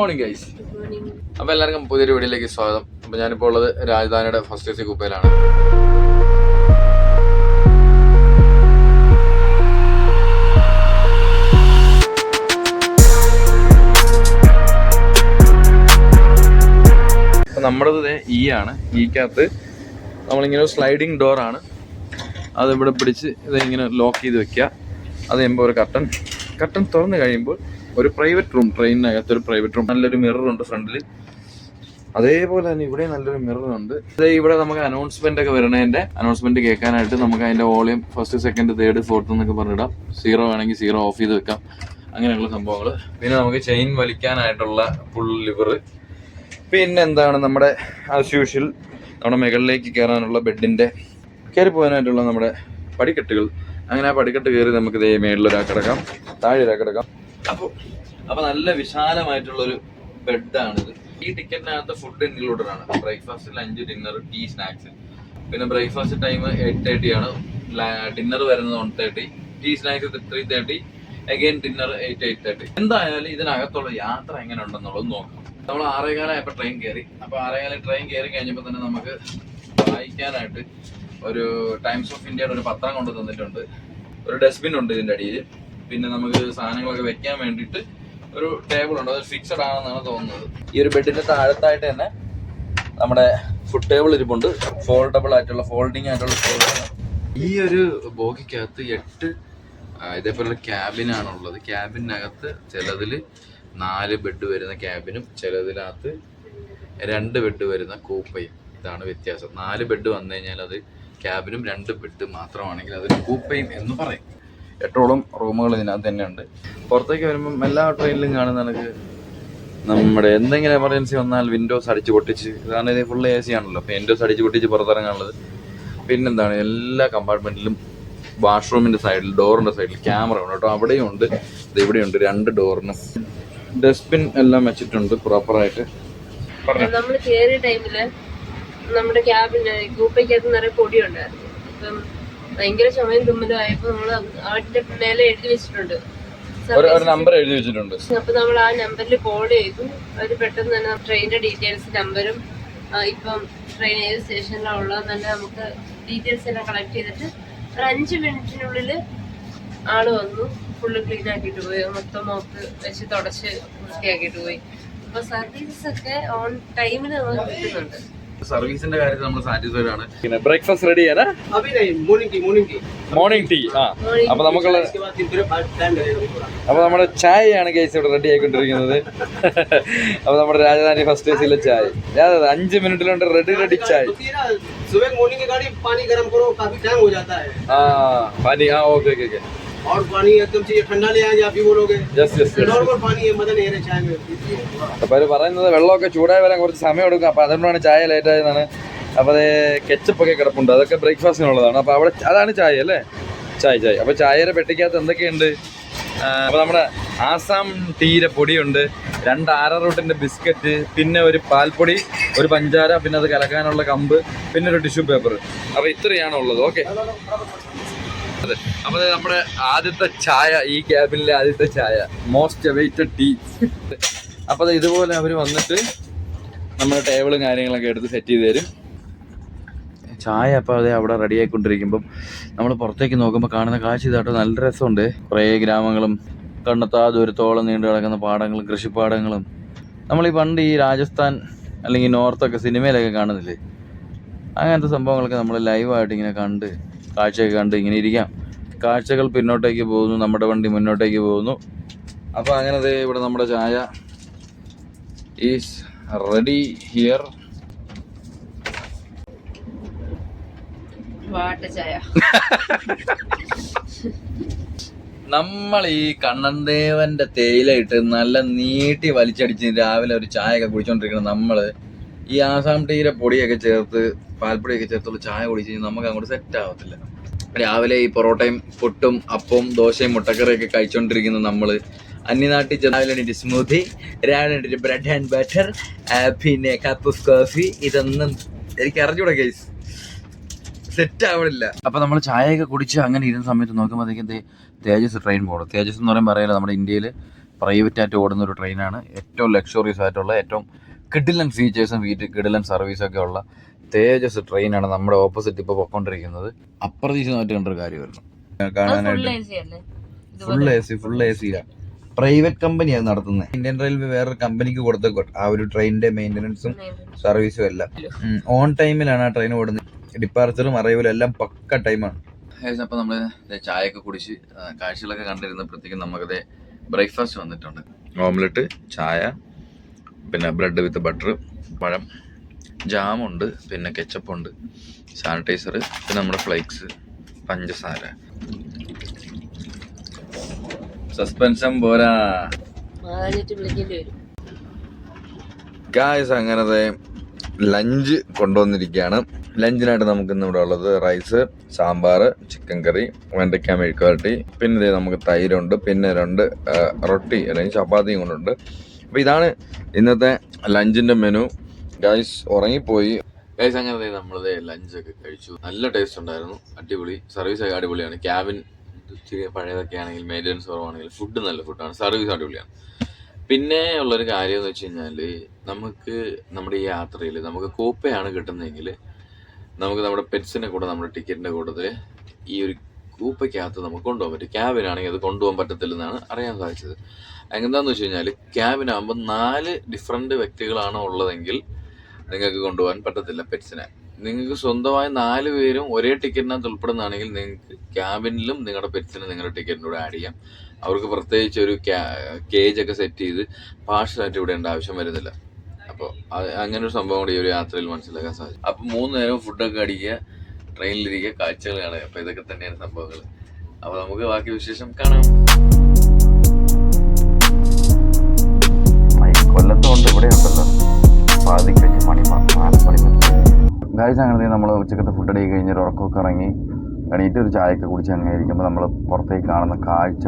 Morning guys. അപ്പോൾ എല്ലാവർക്കും പുതിയൊരു വീഡിയോയിലേക്ക് സ്വാഗതം. അപ്പോൾ ഞാനിപ്പോൾ ഉള്ളത് രാജധാനിയുടെ ഫസ്റ്റ് AC കൂപ്പയിലാണ്. അപ്പോൾ നമ്മുടേത് ഈ ആണ്. ഈക്കകത്ത് നമ്മളിങ്ങനെ ഒരു സ്ലൈഡിങ് ഡോറാണ്. അതിവിടെ പിടിച്ച് ഇതിങ്ങനെ ലോക്ക് ചെയ്ത് വെക്കുക. അത് കഴിയുമ്പോൾ ഒരു കർട്ടൻ തുറന്നു കഴിയുമ്പോൾ ഒരു പ്രൈവറ്റ് റൂം, ട്രെയിനിനകത്തൊരു പ്രൈവറ്റ് റൂം, നല്ലൊരു മിററുണ്ട് ഫ്രണ്ടിൽ. അതേപോലെ തന്നെ ഇവിടെ നല്ലൊരു മിററുണ്ട്. ഇവിടെ നമുക്ക് അനൗൺസ്മെന്റ് ഒക്കെ വരണതിന്റെ അനൗൺസ്മെന്റ് കേൾക്കാനായിട്ട് നമുക്ക് അതിന്റെ volume first, second, third, fourth എന്നൊക്കെ പറഞ്ഞിടാം. 0 വേണമെങ്കിൽ 0 ഓഫ് ചെയ്ത് വെക്കാം, അങ്ങനെയുള്ള സംഭവങ്ങൾ. പിന്നെ നമുക്ക് ചെയിൻ വലിക്കാനായിട്ടുള്ള ഫുൾ ലിവർ. പിന്നെ എന്താണ് നമ്മുടെ ആസ് യൂഷ്വൽ നമ്മുടെ മുകളിലേക്ക് കയറാനുള്ള ബെഡിന്റെ കയറി പോകാനായിട്ടുള്ള നമ്മുടെ പടിക്കെട്ടുകൾ. അങ്ങനെ ആ പടിക്കെട്ട് കയറി നമുക്ക് ഇതേ മേളിലൊരാൾക്ക് കിടക്കാം, താഴെ ഒരാൾക്ക് കിടക്കാം. അപ്പൊ നല്ല വിശാലമായിട്ടുള്ളൊരു ബെഡാണിത്. ഈ ടിക്കറ്റിനകത്ത് ഫുഡ് ഇൻക്ലൂഡഡ് ആണ്. Breakfast, lunch, dinner, tea, snacks. പിന്നെ ബ്രേക്ക്ഫാസ്റ്റ് ടൈം 8:30 ആണ്, ഡിന്നർ വരുന്നത് 1:30, ടീ സ്നാക്സ് 3:30, അഗൈൻ ഡിന്നർ 8:30. എന്തായാലും ഇതിനകത്തുള്ള യാത്ര എങ്ങനെ ഉണ്ടെന്നുള്ളത് നോക്കാം. നമ്മൾ 6:15 ആയപ്പോൾ ട്രെയിൻ കയറി. അപ്പൊ 6:15 ട്രെയിൻ കയറി കഴിഞ്ഞപ്പോൾ തന്നെ നമുക്ക് വായിക്കാനായിട്ട് ഒരു ടൈംസ് ഓഫ് ഇന്ത്യയുടെ ഒരു പത്രം കൊണ്ട് തന്നിട്ടുണ്ട്. ഒരു ഡസ്റ്റ്ബിൻ ഉണ്ട് ഇതിന്റെ അടിയിൽ. പിന്നെ നമുക്ക് സാധനങ്ങളൊക്കെ വെക്കാൻ വേണ്ടിയിട്ട് ഒരു ടേബിൾ ഉണ്ട്. അത് ഫിക്സഡ് ആണെന്നാണ് തോന്നുന്നത്. ഈ ഒരു ബെഡിന്റെ താഴത്തായിട്ട് തന്നെ നമ്മുടെ ഫുഡ് ടേബിൾ ഇരിപ്പുണ്ട്. ഫോൾഡബിൾ ആയിട്ടുള്ള, ഫോൾഡിങ് ആയിട്ടുള്ള ടേബിളാണ്. ഈ ഒരു ബോഗിക്കകത്ത് 8 ഇതേപോലുള്ള ക്യാബിനാണുള്ളത്. ക്യാബിനകത്ത് ചിലതിൽ 4 ബെഡ് വരുന്ന ക്യാബിനും ചിലതിനകത്ത് 2 ബെഡ് വരുന്ന കൂപ്പയും. ഇതാണ് വ്യത്യാസം. 4 ബെഡ് വന്നു കഴിഞ്ഞാൽ അത് ക്യാബിനും, 2 ബെഡ് മാത്രമാണെങ്കിൽ അതൊരു കൂപ്പയും എന്ന് പറയും. 8ഓളം റൂമുകൾ ഇതിനകത്ത് തന്നെയുണ്ട്. പുറത്തേക്ക് വരുമ്പം എല്ലാ ട്രെയിനിലും കാണുന്ന കണക്ക് നമ്മുടെ എന്തെങ്കിലും എമർജൻസി വന്നാൽ വിൻഡോസ് അടിച്ച് പൊട്ടിച്ച്, കാരണം ഇത് ഫുൾ AC ആണല്ലോ, അപ്പോൾ വിൻഡോസ് അടിച്ച് പൊട്ടിച്ച് പുറത്തിറങ്ങാനുള്ളത്. പിന്നെന്താണ് എല്ലാ കമ്പാർട്ട്മെൻറ്റിലും വാഷ്റൂമിൻ്റെ സൈഡിൽ, ഡോറിൻ്റെ സൈഡിൽ ക്യാമറ ഉണ്ട് കേട്ടോ. അവിടെയും ഉണ്ട്, ഇവിടെയുണ്ട്. 2 ഡോറിനും ഡസ്റ്റ്ബിൻ എല്ലാം വെച്ചിട്ടുണ്ട് പ്രോപ്പറായിട്ട്. നമ്മൾ കയറിയ ടൈമില് നമ്മുടെ ക്യാബിന് കൂപ്പയ്ക്കകത്ത് നിറയെ പൊടിയുണ്ടായിരുന്നു. അപ്പം ഭയങ്കര ചുമയും തുമ്മലും ആയപ്പോ നമ്മള് അവരുടെ മേലെ എഴുതി വെച്ചിട്ടുണ്ട്, ഒരു നമ്പർ എഴുതി വെച്ചിട്ടുണ്ട്. അപ്പൊ നമ്മൾ ആ നമ്പറിൽ കോൾ ചെയ്തു. അവര് പെട്ടെന്ന് തന്നെ ട്രെയിനിന്റെ ഡീറ്റെയിൽസ്, നമ്പരും ഇപ്പം ട്രെയിൻ ഏത് സ്റ്റേഷനിലാണ് ഉള്ളതെന്ന് തന്നെ നമുക്ക് ഡീറ്റെയിൽസ് എല്ലാം കളക്ട് ചെയ്തിട്ട് ഒരു 5 മിനിറ്റിനുള്ളിൽ ആള് വന്നു, ഫുള്ള് ക്ലീൻ ആക്കിയിട്ട് പോയി. മൊത്തം മോപ്പ് വെച്ച് തുടച്ച് വൃത്തിയാക്കിയിട്ട് പോയി. അപ്പൊ സർവീസസ് ഒക്കെ ഓൺ ടൈമിൽ നമുക്ക് കിട്ടുന്നുണ്ട്. സർവീസിന്റെ കാര്യത്തിൽ നമ്മൾ സാറ്റിസ്ഫൈഡ് ആണ്. പിന്നെ ബ്രേക്ക്ഫാസ്റ്റ് റെഡി ചെയ്യാനാ? Morning tea. അപ്പൊ നമുക്കുള്ള അപ്പൊ നമ്മുടെ ചായയാണ് കേസ് ഇവിടെ റെഡി ആയിക്കൊണ്ടിരിക്കുന്നത്. അപ്പൊ നമ്മുടെ രാജധാനി ഫസ്റ്റ് ACയിലെ ചായ 5 മിനിറ്റിലുണ്ട് റെഡി ചായ. പാനി. ഓക്കെ. और पानी एकदम चाहिए ठंडा ले आए, आप भी बोलोगे यस नॉर्मल पानी है, मजा नहीं है चाय में. അപ്പോൾ അവർ പറയുന്നത് വെള്ളമൊക്കെ ചൂടായി വരാൻ കുറച്ച് സമയം എടുക്കും. അപ്പോൾ അതുകൊണ്ടാണ് ചായ ലേറ്റ് ആയതാണ്. അപ്പോൾ അത് കെച്ചപ്പൊക്കെ കിടപ്പുണ്ട്, അതൊക്കെ ബ്രേക്ക്ഫാസ്റ്റിനുള്ളതാണ്. അപ്പോൾ അവിടെ അതാണ് ചായ അല്ലേ, ചായ. അപ്പോൾ ചായയുടെ പെട്ടിക്കകത്ത് എന്തൊക്കെയുണ്ട്? അപ്പോൾ നമ്മുടെ ആസാം ടീയുടെ പൊടിയുണ്ട്, 2 ആരാറൂട്ടിൻ്റെ ബിസ്ക്കറ്റ്, പിന്നെ ഒരു പാൽപ്പൊടി, ഒരു പഞ്ചാര, പിന്നെ അത് കലക്കാനുള്ള കമ്പ്, പിന്നെ ഒരു ടിഷ്യൂ പേപ്പർ. അപ്പോൾ ഇത്രയാണ് ഉള്ളത്. ഓക്കെ. അതെ, അപ്പോൾ നമ്മുടെ ആദ്യത്തെ ചായ, ഈ ക്യാബിനിലെ ആദ്യത്തെ ചായ, മോസ്റ്റ് അവൈറ്റഡ് ടീ. അപ്പോൾ ഇതുപോലെ അവർ വന്നിട്ട് നമ്മുടെ ടേബിളും കാര്യങ്ങളൊക്കെ എടുത്ത് സെറ്റ് ചെയ്ത് തരും. ചായ അപ്പോൾ അതെ അവിടെ റെഡി ആയിക്കൊണ്ടിരിക്കുമ്പം നമ്മൾ പുറത്തേക്ക് നോക്കുമ്പോൾ കാണുന്ന കാഴ്ച ഇതാട്ടോ, നല്ല രസമുണ്ട്. കുറേ ഗ്രാമങ്ങളും കണ്ണെത്താ ദൂരത്തോളം നീണ്ടു കിടക്കുന്ന പാടങ്ങളും കൃഷിപ്പാടങ്ങളും. നമ്മളീ പണ്ട് ഈ രാജസ്ഥാൻ അല്ലെങ്കിൽ നോർത്തൊക്കെ സിനിമയിലൊക്കെ കാണുന്നില്ലേ, അങ്ങനത്തെ സംഭവങ്ങളൊക്കെ നമ്മൾ ലൈവായിട്ട് ഇങ്ങനെ കണ്ട്, കാഴ്ചയൊക്കെ കണ്ട് ഇങ്ങനെ ഇരിക്കാം. കാഴ്ചകൾ പിന്നോട്ടേക്ക് പോകുന്നു, നമ്മുടെ വണ്ടി മുന്നോട്ടേക്ക് പോകുന്നു. അപ്പോൾ അങ്ങനെ ഇവിടെ നമ്മുടെ ചായ ഈസ് റെഡി ഹിയർ. നമ്മൾ ഈ കണ്ണൻദേവന്റെ തേയില ഇട്ട് നല്ല നീട്ടി വലിച്ചടിച്ച് രാവിലെ ഒരു ചായയൊക്കെ കുടിച്ചോണ്ടിരിക്കണം. നമ്മള് ഈ ആസാം ടീയുടെ പൊടിയൊക്കെ ചേർത്ത്, പാൽപ്പൊടിയൊക്കെ ചേർത്തുള്ള ചായ കുടിച്ച് കഴിഞ്ഞാൽ നമുക്ക് അങ്ങോട്ട് സെറ്റ് ആവത്തില്ല. രാവിലെ ഈ പൊറോട്ടയും പുട്ടും അപ്പവും ദോശയും മുട്ടക്കറിയൊക്കെ കഴിച്ചോണ്ടിരിക്കുന്ന നമ്മള് അന്യനാട്ടിൽ രാവിലെ എണീറ്റ് സ്മൂത്തി, രാവിലെ എണീറ്റ് ബ്രെഡ് ആൻഡ് ബട്ടർ, പിന്നെ കപ്പ് ഓഫ് കോഫി. ഇതൊന്നും എനിക്ക് അറിഞ്ഞൂടാ ഗൈസ്, സെറ്റ് ആവണില്ല. അപ്പൊ നമ്മൾ ചായയൊക്കെ കുടിച്ച് അങ്ങനെ ഇരുന്ന സമയത്ത് നോക്കുമ്പോഴത്തേക്കും തേജസ് ട്രെയിൻ പോകണം. തേജസ് എന്ന് പറയുമ്പോൾ അറിയാലോ, നമ്മുടെ ഇന്ത്യയിൽ പ്രൈവറ്റ് ആയിട്ട് ഓടുന്ന ഒരു ട്രെയിനാണ്. ഏറ്റവും ലക്ഷറീസ് ആയിട്ടുള്ള ഏറ്റവും കിഡിലൻ ഫീച്ചേഴ്സും കിഡിലൻ സർവീസൊക്കെ ഉള്ള തേജസ് ട്രെയിനാണ് നമ്മുടെ ഓപ്പോസിറ്റ് ഇപ്പോൾ പൊയ്ക്കൊണ്ടിരിക്കുന്നത്. അപ്രതീക്ഷിതമായിട്ട് കണ്ടൊരു കാര്യമായിരുന്നു കാണാനായിട്ട്. Full A സിയിലാണ്. പ്രൈവറ്റ് കമ്പനിയാണ് നടത്തുന്നത്. ഇന്ത്യൻ റെയിൽവേ വേറൊരു കമ്പനിക്ക് കൊടുത്ത ആ ഒരു ട്രെയിനിന്റെ മെയിൻ്റനൻസും സർവീസും എല്ലാം ഓൺ ടൈമിലാണ് ആ ട്രെയിൻ ഓടുന്നത്. ഡിപ്പാർച്ചറും അറൈവലും എല്ലാം പക്ക ടൈമാണ്. അപ്പോൾ നമ്മൾ ചായയൊക്കെ കുടിച്ച് കാഴ്ചകളൊക്കെ കണ്ടിരുന്നപ്പോഴത്തേക്കും നമുക്കത് ബ്രേക്ക്ഫാസ്റ്റ് വന്നിട്ടുണ്ട്. ഓംലെറ്റ്, ചായ, പിന്നെ ബ്രെഡ് വിത്ത് ബട്ടർ, പഴം, ജാമുണ്ട്, പിന്നെ കെച്ചപ്പുണ്ട്, സാനിറ്റൈസർ, പിന്നെ നമ്മുടെ ഫ്ലേക്സ്, പഞ്ചസാര. സസ്പെൻഷൻ പോരാ ഗായ്സ്. അങ്ങനത്തെ ലഞ്ച് കൊണ്ടുവന്നിരിക്കുകയാണ്. ലഞ്ചിനായിട്ട് നമുക്ക് ഇന്ന് ഇവിടെ ഉള്ളത് റൈസ്, സാമ്പാർ, ചിക്കൻ കറി, വെണ്ടയ്ക്ക മെഴുക്കുവരട്ടി, പിന്നെ നമുക്ക് തൈരുണ്ട്, പിന്നെ 2 റൊട്ടി അല്ലെങ്കിൽ ചപ്പാത്തിയും കൊണ്ടുണ്ട്. അപ്പോൾ ഇതാണ് ഇന്നത്തെ ലഞ്ചിൻ്റെ മെനു. ഗായ്സ് ഉറങ്ങിപ്പോയി. ഗായ്സ് അങ്ങനെ നമ്മളത് ലഞ്ചൊക്കെ കഴിച്ചു. നല്ല ടേസ്റ്റ് ഉണ്ടായിരുന്നു, അടിപൊളി. സർവീസൊക്കെ അടിപൊളിയാണ്. ക്യാബിൻ ഇച്ചിരി പഴയതൊക്കെ ആണെങ്കിൽ മെയിൻ്റനൻസ് കുറവാണെങ്കിൽ ഫുഡ് നല്ല ഫുഡാണ്, സർവീസ് അടിപൊളിയാണ്. പിന്നെ ഉള്ളൊരു കാര്യം എന്ന് വെച്ച് കഴിഞ്ഞാൽ നമുക്ക് നമ്മുടെ ഈ യാത്രയിൽ നമുക്ക് കൂപ്പയാണ് കിട്ടുന്നതെങ്കിൽ നമുക്ക് നമ്മുടെ പെറ്റ്സിനെ കൂടെ നമ്മുടെ ടിക്കറ്റിൻ്റെ കൂട്ടത്തിൽ ഈ ഒരു കൂപ്പയ്ക്കകത്ത് നമുക്ക് കൊണ്ടുപോകാൻ പറ്റും. ക്യാബിനാണെങ്കിൽ അത് കൊണ്ടുപോകാൻ പറ്റത്തില്ലെന്നാണ് അറിയാൻ സാധിച്ചത്. എന്താണെന്ന് വെച്ച് കഴിഞ്ഞാൽ ക്യാബിനാകുമ്പോൾ 4 ഡിഫറെൻറ്റ് വ്യക്തികളാണോ ഉള്ളതെങ്കിൽ നിങ്ങൾക്ക് കൊണ്ടുപോകാൻ പറ്റത്തില്ല പെറ്റ്സിനെ. നിങ്ങൾക്ക് സ്വന്തമായി 4 പേരും ഒരേ ടിക്കറ്റിനകത്ത് ഉൾപ്പെടുന്നതാണെങ്കിൽ നിങ്ങൾക്ക് ക്യാബിനിലും നിങ്ങളുടെ പെറ്റ്സിനെ നിങ്ങളുടെ ടിക്കറ്റിൻ്റെ കൂടെ ആഡ് ചെയ്യാം. അവർക്ക് പ്രത്യേകിച്ച് ഒരു കേജൊക്കെ സെറ്റ് ചെയ്ത് പാർഷ്യലായിട്ട് വിടേണ്ട ആവശ്യം വരുന്നില്ല. അപ്പോൾ അങ്ങനെ ഒരു സംഭവം കൂടി ഈ ഒരു യാത്രയിൽ മനസ്സിലാക്കാൻ സാധിക്കും. അപ്പം 3 നേരം ഫുഡൊക്കെ അടിക്കുക, ട്രെയിനിലിരിക്കുക, കാഴ്ചകൾ കാണുക. അപ്പോൾ ഇതൊക്കെ തന്നെയാണ് സംഭവങ്ങൾ. അപ്പോൾ നമുക്ക് ബാക്കി വിശേഷം കാണാം. കൊല്ലത്തോണ്ട് ഇവിടെ ഉണ്ടല്ലോ പാതിക്ക് വെച്ച് മണി 4 മണി. ഗായ്സ് അങ്ങനെ നമ്മൾ ഉച്ചക്കത്തെ ഫുഡ് അടി കഴിഞ്ഞ് ഒരു ഉറക്കമൊക്കെ ഇറങ്ങി എണീറ്റ് ഒരു ചായയൊക്കെ കുടിച്ച് അങ്ങനെ ഇരിക്കുമ്പോൾ നമ്മൾ പുറത്തേക്ക് കാണുന്ന കാഴ്ച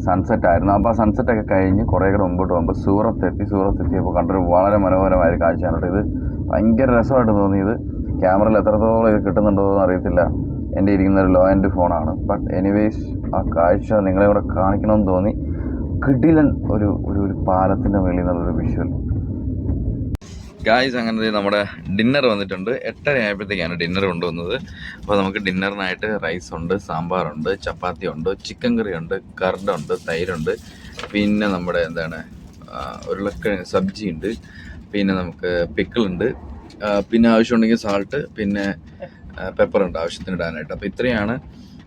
സൺസെറ്റ് ആയിരുന്നു. അപ്പോൾ ആ സൺസെറ്റൊക്കെ കഴിഞ്ഞ് കുറേ കൂടെ മുമ്പോട്ട് പോകുമ്പോൾ സൂറത്തെത്തിയപ്പോൾ കണ്ടൊരു വളരെ മനോഹരമായ കാഴ്ചയാണ് കേട്ടോ. ഇത് ഭയങ്കര രസമായിട്ട് തോന്നിയത്. ക്യാമറയിൽ എത്രത്തോളം ഇത് കിട്ടുന്നുണ്ടോ എന്ന് അറിയത്തില്ല. എൻ്റെ ഇരിക്കുന്ന ഒരു ലോ ആൻഡ് ഫോണാണ്. ബട്ട് എനിവേയ്സ് ആ കാഴ്ച നിങ്ങളെ കൂടെ കാണിക്കണമെന്ന് തോന്നി. കിടിലൻ ഒരു പാലത്തിൻ്റെ മുകളിൽ നിന്നുള്ളൊരു വിഷ്വൽ. ഗായ്സ് അങ്ങനെ നമ്മുടെ ഡിന്നർ വന്നിട്ടുണ്ട്. 8:30 ആയപ്പോഴത്തേക്കാണ് ഡിന്നർ കൊണ്ടുവന്നത്. അപ്പോൾ നമുക്ക് ഡിന്നറിനായിട്ട് റൈസുണ്ട്, സാമ്പാറുണ്ട്, ചപ്പാത്തി ഉണ്ട്, ചിക്കൻ കറിയുണ്ട്, കർഡുണ്ട്, തൈരുണ്ട്, പിന്നെ നമ്മുടെ ഉരുളക്കിഴങ്ങ് സബ്ജി ഉണ്ട്, പിന്നെ നമുക്ക് പിക്കിളുണ്ട്, പിന്നെ ആവശ്യമുണ്ടെങ്കിൽ സാൾട്ട്, പിന്നെ പെപ്പറുണ്ട് ആവശ്യത്തിന് ഇടാനായിട്ട്. അപ്പോൾ ഇത്രയാണ്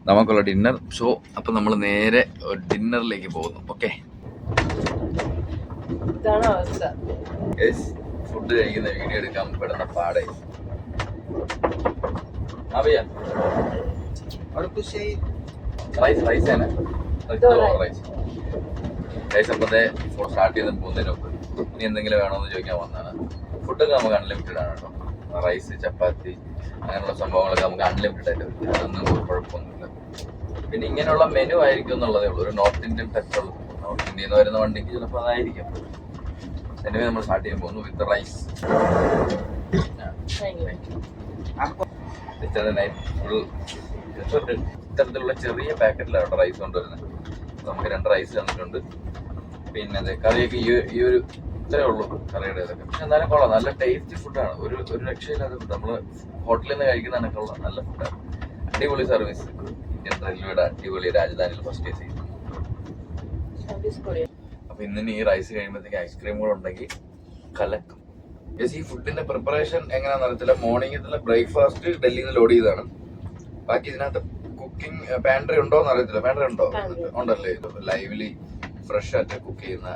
നമുക്കുള്ള ഡിന്നർ. സോ അപ്പോൾ നമ്മൾ നേരെ ഡിന്നറിലേക്ക് പോകുന്നു. ഓക്കെ, ഫുഡ് കഴിക്കുന്ന വീഡിയോ എടുക്കാൻ പെടുന്ന പാടേ. സ്റ്റാർട്ട് ചെയ്ത് പോകുന്നതിന് മുമ്പ് ഇനി എന്തെങ്കിലും വേണമെന്ന് ചോദിക്കാൻ വന്നതാണ്. ഫുഡൊക്കെ നമുക്ക് അൺലിമിറ്റഡ് ആണ് കേട്ടോ. റൈസ്, ചപ്പാത്തി അങ്ങനെയുള്ള സംഭവങ്ങളൊക്കെ നമുക്ക് അൺലിമിറ്റഡ് ആയിട്ട് കിട്ടും. അതൊന്നും കുഴപ്പമൊന്നുമില്ല. പിന്നെ ഇങ്ങനെയുള്ള മെനു ആയിരിക്കും എന്നുള്ളതേ ഉള്ളൂ. ഒരു നോർത്ത് ഇന്ത്യൻ ടച്ച് ഉള്ളൂ. നോർത്ത് ഇന്ത്യയിൽ നിന്ന് വരുന്ന വണ്ടിക്ക് ചിലപ്പോൾ അതായിരിക്കും. എനിവേ നമ്മൾ സ്റ്റാർട്ട് ചെയ്യാൻ പോകുന്നു വിത്ത് റൈസ്. ഇത്തരത്തിലുള്ള ചെറിയ പാക്കറ്റിലാണ് റൈസ് കൊണ്ടുവരുന്നത്. നമുക്ക് 2 റൈസ് തന്നിട്ടുണ്ട്. പിന്നെ അതെ കറിയൊക്കെ ഈ ഒരു ഇത്രയേ ഉള്ളൂ കറിയുടെ ഇതൊക്കെ. പക്ഷെ എന്നാലും കൊള്ളാം, നല്ല ടേസ്റ്റി ഫുഡാണ്. ഒരു രക്ഷയില്ലാത്ത ഫുഡ്. നമ്മൾ ഹോട്ടലിൽ നിന്ന് കഴിക്കുന്നതാണ് കൊള്ളാം, നല്ല ഫുഡാണ്. അടിപൊളി സർവീസ്. ഇന്ത്യൻ റെയിൽവേയുടെ അടിപൊളി രാജധാനിയിൽ ഫസ്റ്റ് ഡേ ചെയ്യും. അപ്പൊ ഇന്നിന് ഈ റൈസ് കഴിയുമ്പോഴത്തേക്ക് ഐസ്ക്രീം കൂടെ ഉണ്ടെങ്കിൽ കലക്കും. ഈ ഫുഡിന്റെ പ്രിപ്പറേഷൻ എങ്ങനെയാണെന്ന് അറിയത്തില്ല. മോർണിംഗിലെ ബ്രേക്ക്ഫാസ്റ്റ് ഡൽഹിയിൽ നിന്ന് ലോഡ് ചെയ്തതാണ്. ബാക്കി ഇതിനകത്ത് കുക്കിംഗ് പാൻട്രി ഉണ്ടോ എന്ന് അറിയത്തില്ല. പാൻട്രി ഉണ്ടോ? ഉണ്ടല്ലേ. ലൈവ്ലി ഫ്രഷ് ആയിട്ട് കുക്ക് ചെയ്യുന്ന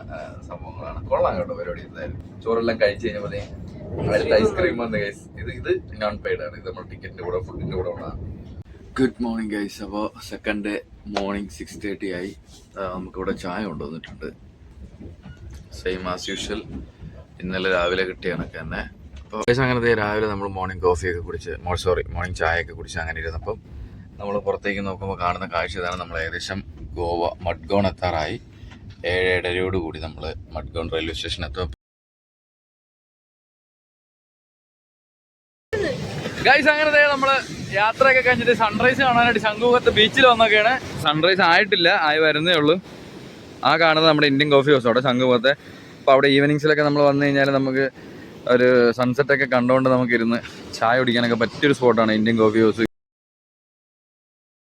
സംഭവങ്ങളാണ്. കൊള്ളാം കേട്ടോ പരിപാടി. എന്തായാലും ചോറെല്ലാം കഴിച്ചു കഴിഞ്ഞപ്പോഴത്തേക്ക് അടുത്ത ഐസ്ക്രീം വന്ന് ഗൈസ്. ഇത് നോൺ പെയ്ഡ് ആണ്. ഇത് നമ്മുടെ ടിക്കറ്റിന്റെ കൂടെ ഫുഡിന്റെ കൂടെ ഉള്ളതാണ്. Good morning guys. അപ്പോൾ സെക്കൻഡ് ഡേ മോർണിംഗ് 6:30 ആയി. നമുക്കിവിടെ ചായ കൊണ്ടുവന്നിട്ടുണ്ട്. സെയിം ആസ് യൂഷ്വൽ ഇന്നലെ രാവിലെ കിട്ടിയ കണക്ക് തന്നെ. അപ്പോൾ അങ്ങനത്തെ രാവിലെ നമ്മൾ മോർണിംഗ് കോഫിയൊക്കെ കുടിച്ച് മോർണിംഗ് ചായയൊക്കെ കുടിച്ച് അങ്ങനെ ഇരുന്നപ്പം നമ്മൾ പുറത്തേക്ക് നോക്കുമ്പോൾ കാണുന്ന കാഴ്ച ഇതാണ്. നമ്മൾ ഏകദേശം ഗോവ മഡ്ഗോൺ എത്താറായി. 7:30 കൂടി നമ്മൾ മഡ്ഗോൺ റെയിൽവേ സ്റ്റേഷൻ എത്തും. ഗൈസ് അങ്ങനെ നമ്മൾ യാത്രയൊക്കെ കഴിഞ്ഞിട്ട് സൺറൈസ് കാണാനായിട്ട് ശംഖുമുഖത്ത് ബീച്ചിൽ വന്നൊക്കെയാണ്. സൺറൈസ് ആയിട്ടില്ല, ആയി വരുന്നേ ഉള്ളൂ. ആ കാണുന്നത് നമ്മുടെ ഇന്ത്യൻ കോഫി ഹൗസ് അവിടെ ശംഖുമുഖത്തെ. അപ്പോൾ അവിടെ ഈവനിങ്സിലൊക്കെ നമ്മൾ വന്നു കഴിഞ്ഞാൽ നമുക്ക് ഒരു സൺസെറ്റൊക്കെ കണ്ടുകൊണ്ട് നമുക്കിരുന്ന് ചായ കുടിക്കാനൊക്കെ പറ്റിയൊരു സ്പോട്ടാണ് ഇന്ത്യൻ കോഫി ഹൗസ്.